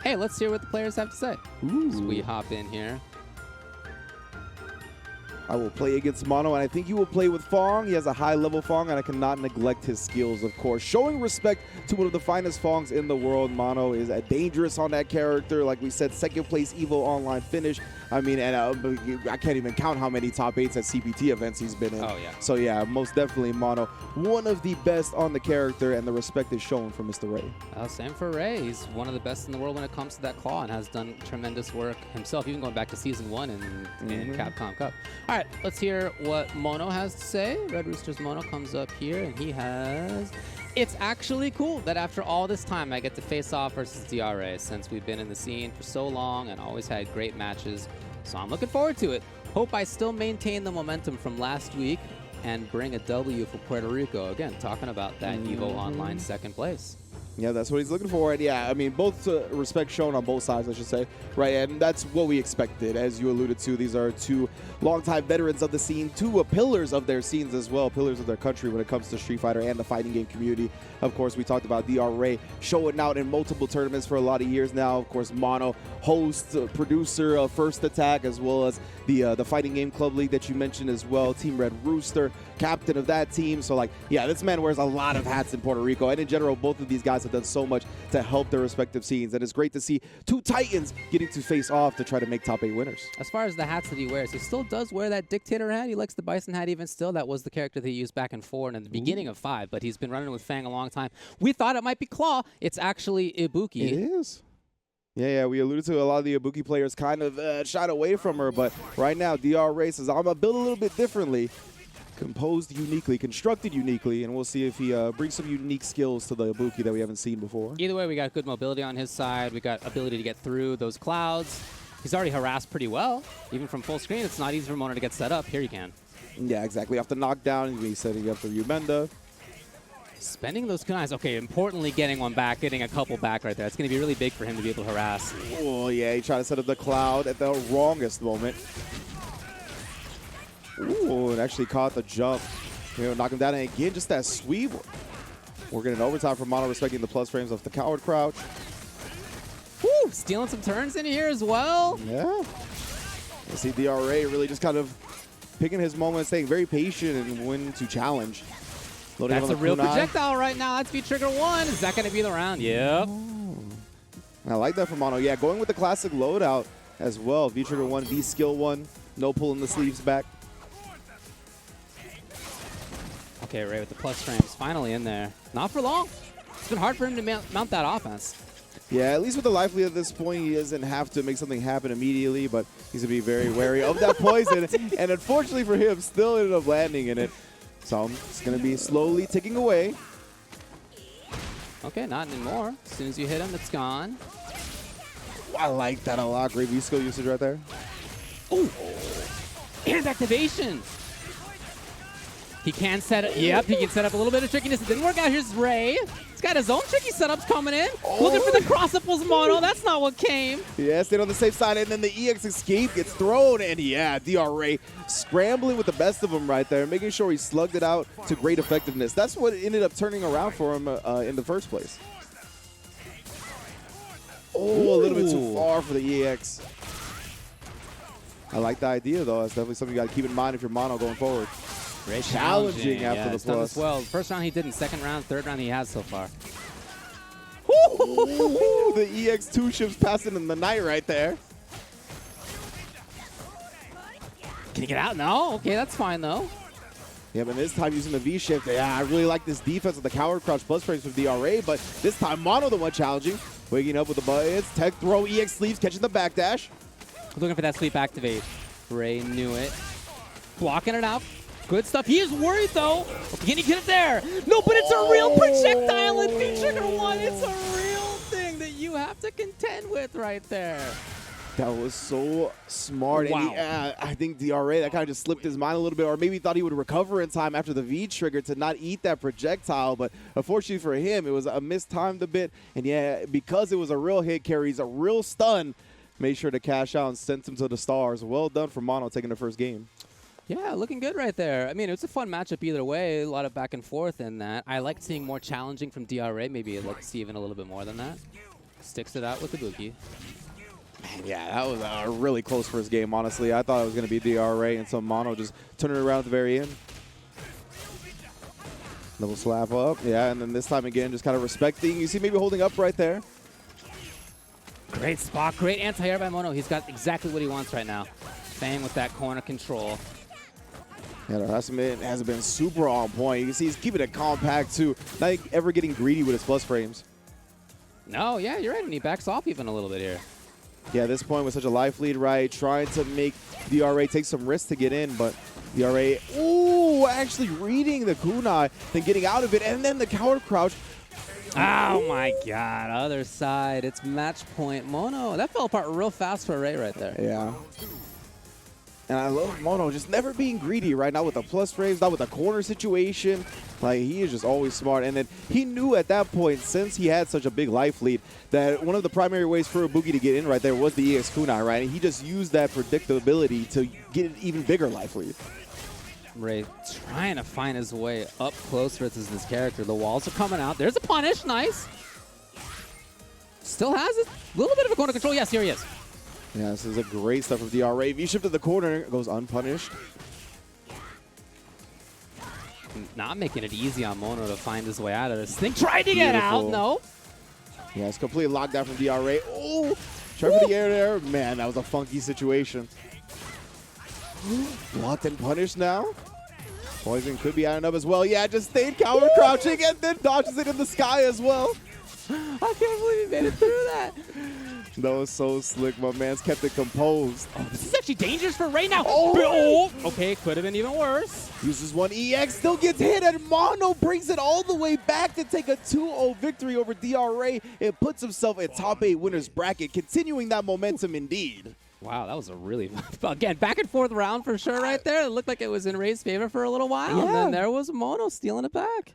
hey, let's hear what the players have to say. Ooh. So we hop in here. I will play against Mono, and I think you will play with F.A.N.G. He has a high-level F.A.N.G, and I cannot neglect his skills, of course. Showing respect to one of the finest F.A.N.Gs in the world. Mono is dangerous on that character. Like we said, second place EVO Online finish. I mean, and I can't even count how many top 8s at CPT events he's been in. Oh, yeah. So, yeah, most definitely Mono. One of the best on the character, and the respect is shown for Mr. Ray. Same for Ray. He's one of the best in the world when it comes to that claw and has done tremendous work himself, even going back to Season 1 in Capcom Cup. All right, let's hear what Mono has to say. Red Rooster's Mono comes up here, and he has... It's actually cool that after all this time, I get to face off versus DRA, since we've been in the scene for so long and always had great matches. So I'm looking forward to it. Hope I still maintain the momentum from last week and bring a W for Puerto Rico. Again, talking about that EVO Online second place. Yeah, that's what he's looking for. And yeah, I mean, both respect shown on both sides, I should say. Right, and that's what we expected. As you alluded to, these are two longtime veterans of the scene, two pillars of their scenes as well, pillars of their country when it comes to Street Fighter and the fighting game community. Of course, we talked about DRA showing out in multiple tournaments for a lot of years now. Of course, Mono, host, producer of First Attack, as well as the Fighting Game Club League that you mentioned as well. Team Red Rooster, captain of that team. So, like, yeah, this man wears a lot of hats in Puerto Rico. And in general, both of these guys have done so much to help their respective scenes. And it's great to see two titans getting to face off to try to make top 8 winners. As far as the hats that he wears, he still does wear that dictator hat. He likes the bison hat even still. That was the character that he used back in 4 and in the beginning of 5, but he's been running with F.A.N.G a long time. We thought it might be Claw. It's actually Ibuki. It is. Yeah, we alluded to a lot of the Ibuki players kind of shied away from her, but right now, DRA says, I'm going to build a little bit differently. Composed uniquely, constructed uniquely, and we'll see if he brings some unique skills to the Ibuki that we haven't seen before. Either way, we got good mobility on his side. We got ability to get through those clouds. He's already harassed pretty well. Even from full screen, it's not easy for Mono to get set up. Here you can. Yeah, exactly. Off the knockdown, he's setting up for Umenda. Spending those kunais. Okay, importantly, getting one back, getting a couple back right there. It's going to be really big for him to be able to harass. Oh, yeah, he tried to set up the cloud at the wrongest moment. Ooh, and actually caught the jump. You know, knock him down, and again, just that sweep. We're getting overtime from Mono, respecting the plus frames of the coward crouch. Woo! Stealing some turns in here as well. Yeah. You see DRA really just kind of picking his moment, staying very patient and when to challenge. Loading That's a real projectile right now. That's V-Trigger 1. Is that going to be the round? Yep. Oh. I like that from Mono. Yeah, going with the classic loadout as well. V-Trigger 1, V-Skill 1. No pulling the sleeves back. Okay, Ray with the plus frames. Finally in there. Not for long. It's been hard for him to mount that offense. Yeah, at least with the lively at this point, he doesn't have to make something happen immediately, but he's going to be very wary of that poison. And unfortunately for him, still ended up landing in it. So it's going to be slowly ticking away. Okay, not anymore. As soon as you hit him, it's gone. I like that a lot. Great V-Skill usage right there. Ooh! Hand activation! He can set up, yep, he can set up a little bit of trickiness. It didn't work out. Here's Ray. He's got his own tricky setups coming in. Oh. Looking for the cross-up-pulls Mono. That's not what came. Yeah, stayed on the safe side, and then the EX escape gets thrown, and yeah, DRA scrambling with the best of them right there, making sure he slugged it out to great effectiveness. That's what ended up turning around for him in the first place. Oh, a little bit too far for the EX. I like the idea, though. That's definitely something you got to keep in mind if you're Mono going forward. Very challenging after the plus. Well, first round he didn't. Second round, third round he has so far. Ooh, the EX2 ships passing in the night right there. Can he get out? No? Okay, that's fine, though. Yeah, but this time using the V-shift. Yeah, I really like this defense with the coward crouch plus frames from DRA, but this time Mono the one challenging. Waking up with the buttons. Tech throw, EX sleeves, catching the backdash. Looking for that sleep activate. Ray knew it. Blocking it out. Good stuff. He is worried, though. Can he get it there? No, but it's a real projectile in V-Trigger 1. It's a real thing that you have to contend with right there. That was so smart. Wow. And I think DRA, that kind of just slipped his mind a little bit, or maybe thought he would recover in time after the V-Trigger to not eat that projectile. But unfortunately for him, it was a mistimed a bit. And yeah, because it was a real hit carries, a real stun, made sure to cash out and sent him to the stars. Well done for Mono taking the first game. Yeah, looking good right there. I mean, it's a fun matchup either way. A lot of back and forth in that. I like seeing more challenging from DRA. Maybe I'd like to see even a little bit more than that. Sticks it out with Ibuki. Man, yeah, that was a really close first game, honestly. I thought it was going to be DRA until Mono just turned it around at the very end. Little slap up. Yeah, and then this time again, just kind of respecting. You see maybe holding up right there. Great spot. Great anti-air by Mono. He's got exactly what he wants right now. F.A.N.G with that corner control. Yeah, the harassment hasn't been super on point. You can see he's keeping it compact, too. Not ever getting greedy with his plus frames. No, yeah, you're right. And he backs off even a little bit here. Yeah, at this point with such a life lead, right, trying to make DRA take some risks to get in, but DRA, ooh, actually reading the kunai, then getting out of it, and then the counter crouch. Oh my god, other side. It's match point. Mono, that fell apart real fast for Ray right there. Yeah. And I love Mono just never being greedy, right? Not with the plus frames, not with the corner situation. Like, he is just always smart. And then he knew at that point, since he had such a big life lead, that one of the primary ways for Ibuki to get in right there was the EX kunai, right? And he just used that predictability to get an even bigger life lead. Ray trying to find his way up close versus this character. The walls are coming out. There's a punish. Nice. Still has it. A little bit of a corner control. Yes, here he is. Yeah, this is a great stuff from DRA. V-shift to the corner, goes unpunished. Not making it easy on Mono to find his way out of this thing. Tried to get out. No. Yeah, it's completely locked down from DRA. Oh, try for the air there. Man, that was a funky situation. Blocked and punished now. Poison could be adding up as well. Yeah, just stayed counter crouching and then dodges it in the sky as well. I can't believe he made it through that. That was so slick. My man's kept it composed. Oh, this is actually dangerous for Ray now. Oh, okay, could have been even worse. Uses one EX, still gets hit, and Mono brings it all the way back to take a 2-0 victory over DRA. It puts himself in top 8 winners bracket, continuing that momentum indeed. Wow, that was a really, again, back and forth round for sure right there. It looked like it was in Ray's favor for a little while, and then there was Mono stealing it back.